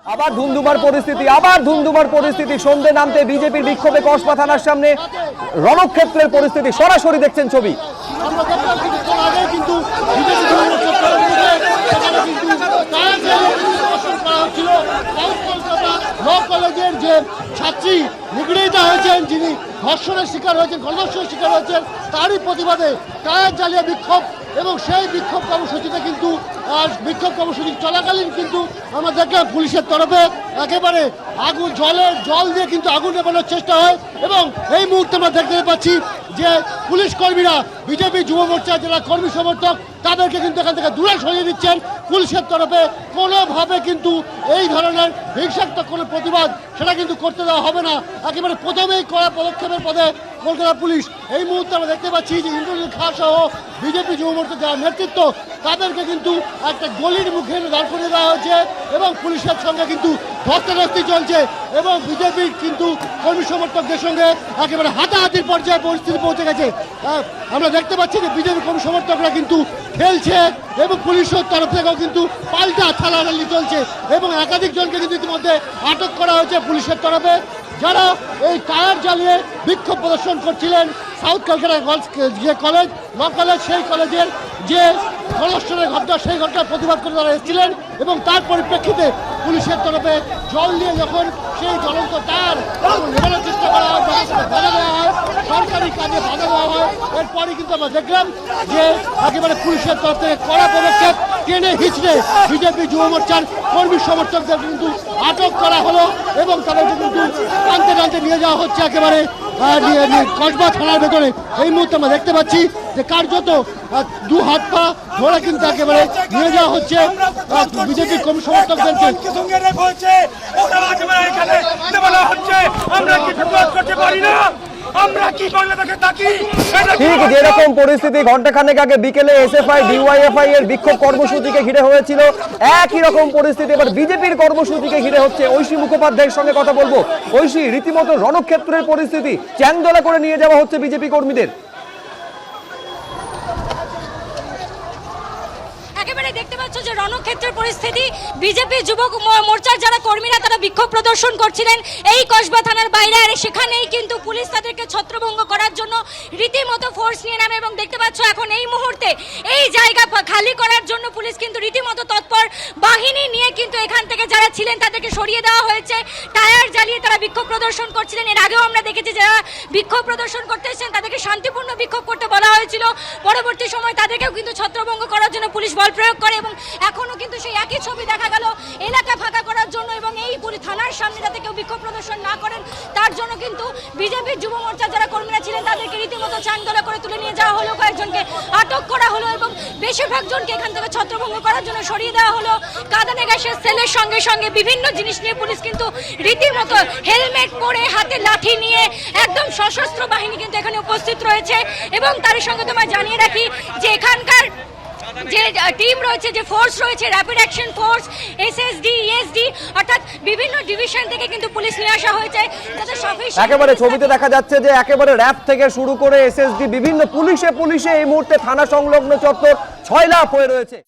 আবার ধুমধুমার পরিস্থিতি সন্ধে নামতে বিজেপির বিক্ষোভে কসবা থানার সামনে রণক্ষেত্রের পরিস্থিতি সরাসরি দেখছেন ছবি। কলেজের যে ছাত্রী নিগৃহীতা হয়েছেন, যিনি ধর্ষণের শিকার হয়েছেন, গণধর্ষণের শিকার হয়েছেন, তারই প্রতিবাদে টায়ার জ্বালিয়ে বিক্ষোভ। এবং সেই বিক্ষোভ কর্মসূচিতে কিন্তু বিক্ষোভ কর্মসূচি চলাকালীন কিন্তু আমরা দেখলাম পুলিশের তরফে একেবারে জল দিয়ে কিন্তু আগুন নেভানোর চেষ্টা হয়। এবং এই মুহূর্তে আমরা দেখতে পাচ্ছি যে পুলিশ কর্মীরা বিজেপি যুব মোর্চা যারা কর্মী সমর্থক তাদেরকে কিন্তু এখান থেকে দূরে সরিয়ে দিচ্ছেন পুলিশের তরফে। কোনোভাবে কিন্তু এই ধরনের হিংসাত্মক কোনো প্রতিবাদ সেটা কিন্তু করতে দেওয়া হবে না। একেবারে প্রথমেই কড়া পদক্ষেপের পদে কলকাতা পুলিশ। এই মুহূর্তে আমরা দেখতে পাচ্ছি যে ইন্দ্রনীল খাঁ সহ বিজেপি যুব মোর্চার যারা নেতৃত্ব তাদেরকে কিন্তু একটা গলির মুখে দাঁড় করিয়ে দেওয়া হয়েছে এবং পুলিশের সঙ্গে কিন্তু ধস্তাধস্তি চলছে এবং বিজেপির কিন্তু কর্মী সমর্থকদের সঙ্গে একেবারে হাতাহাতির পর্যায়ে পরিস্থিতি পৌঁছে গেছে। আমরা দেখতে পাচ্ছি যে বিজেপি কর্মী সমর্থকরা কিন্তু খেলছে এবং পুলিশের তরফ থেকেও কিন্তু পাল্টা ঠালাঠালি চলছে এবং একাধিক জনকে কিন্তু ইতিমধ্যে আটক করা হয়েছে পুলিশের তরফে, যারা এই টায়ার জ্বালিয়ে বিক্ষোভ প্রদর্শন করছিলেন সাউথ কলকাতা যে কলেজ ল কলেজ, সেই কলেজের যে গণধর্ষণের ঘটনা সেই ঘটনার প্রতিবাদ করে তারা এসেছিলেন। এবং তার পরিপ্রেক্ষিতে পুলিশের তরফে জল দিয়ে যখন সেই জ্বলন্ত টায়ার নেভানোর চেষ্টা করা হয়, বাধা দেওয়া হয়, সরকারি কাজে বাধা দেওয়া হয়, এরপরই কিন্তু আমরা দেখলাম যে একেবারে পুলিশের তরফ থেকে কড়া পদক্ষেপ, টেনে হিচড়ে বিজেপি যুব মোর্চার কর্মী সমর্থকদের কিন্তু আটক করা হলো এবং তাদেরকে কিন্তু টানতে টানতে নিয়ে যাওয়া হচ্ছে একেবারে কসবা থানার ভেতরে। এই মুহূর্তে আমরা দেখতে পাচ্ছি যে কার্যত দু হাত পা ধরে কিন্তু একেবারে নিয়ে যাওয়া হচ্ছে বিজেপির কর্মী সমর্থকদেরকে। ঠিক যেরকম পরিস্থিতি ঘন্টাখানেক আগে বিকেলে এসএফআই ডিওয়াইএফআই এর বিক্ষোভ কর্মসূচিকে ঘিরে হয়েছিল, একই রকম পরিস্থিতি এবার বিজেপির কর্মসূচিকে ঘিরে হচ্ছে। ঐশী মুখোপাধ্যায়ের সঙ্গে কথা বলবো। ঐশী, রীতিমতো রণক্ষেত্রের পরিস্থিতি, চ্যাংদোলা করে নিয়ে যাওয়া হচ্ছে বিজেপি কর্মীদের। একেবারে দেখতে পাচ্ছ যে রণক্ষেত্রের পরিস্থিতি। বিজেপি যুবক মোর্চার যারা কর্মীরা তারা বিক্ষোভ প্রদর্শন করছিলেন এই কসবা থানার বাইরে, আর সেখানেই কিন্তু পুলিশ তাদেরকে ছত্রভঙ্গ করার জন্য রীতিমতো ফোর্স নিয়ে নামে। এবং দেখতে পাচ্ছ এখন এই মুহূর্তে এই জায়গা খালি করার জন্য পুলিশ কিন্তু রীতিমতো তৎপর বাহিনী নিয়ে কিন্তু এখান থেকে যারা ছিলেন তাদেরকে সরিয়ে দেওয়া হয়েছে। টায়ার জ্বালিয়ে তারা বিক্ষোভ প্রদর্শন করছিলেন। এর আগেও আমরা দেখেছি যারা বিক্ষোভ প্রদর্শন করতে এসেছেন তাদেরকে শান্তিপূর্ণ বিক্ষোভ করতে বলা হয়েছিল, পরবর্তী সময় তাদেরকেও কিন্তু ছত্রভঙ্গ করার জন্য পুলিশ বল প্রয়োগ করে। এবং এখনো কিন্তু সেই একই ছবি দেখা গেল এলাকা ফাঁকা করার জন্য এবং এই থানার সামনে যাতে কেউ বিক্ষোভ প্রদর্শন না করেন তার জন্য কিন্তু বিজেপির যুব মোর্চার যারা কর্মীরা ছিলেন তাদেরকে রীতিমতো চাংদোলা করে তুলে নিয়ে যাওয়া হলো, কয়েকজনকে আটক করা হলো এবং বেশিরভাগ জনকে এখান থেকে ছত্রভঙ্গ করার জন্য সরিয়ে দেওয়া হলো। কাঁদানে গ্যাসের সেলের সঙ্গে সঙ্গে বিভিন্ন জিনিস নিয়ে পুলিশ কিন্তু রীতিমতো হেলমেট পরে হাতে লাঠি নিয়ে একদম সশস্ত্র বাহিনী কিন্তু এখানে উপস্থিত রয়েছে। এবং তার সঙ্গে তোমায় জানিয়ে রাখি যে এখানকার যে টিম রয়েছে, যে ফোর্স রয়েছে, rapid action force, SSD, ESD, অর্থাৎ বিভিন্ন ডিভিশন থেকে কিন্তু পুলিশ নিয়ে আসা হয়েছে। একেবারে ছবিতে দেখা যাচ্ছে যে একেবারে র্যাব থেকে শুরু করে এসএসডি বিভিন্ন পুলিশে এই মুহূর্তে থানা সংলগ্ন চত্বর ছয়লাপ হয়ে রয়েছে।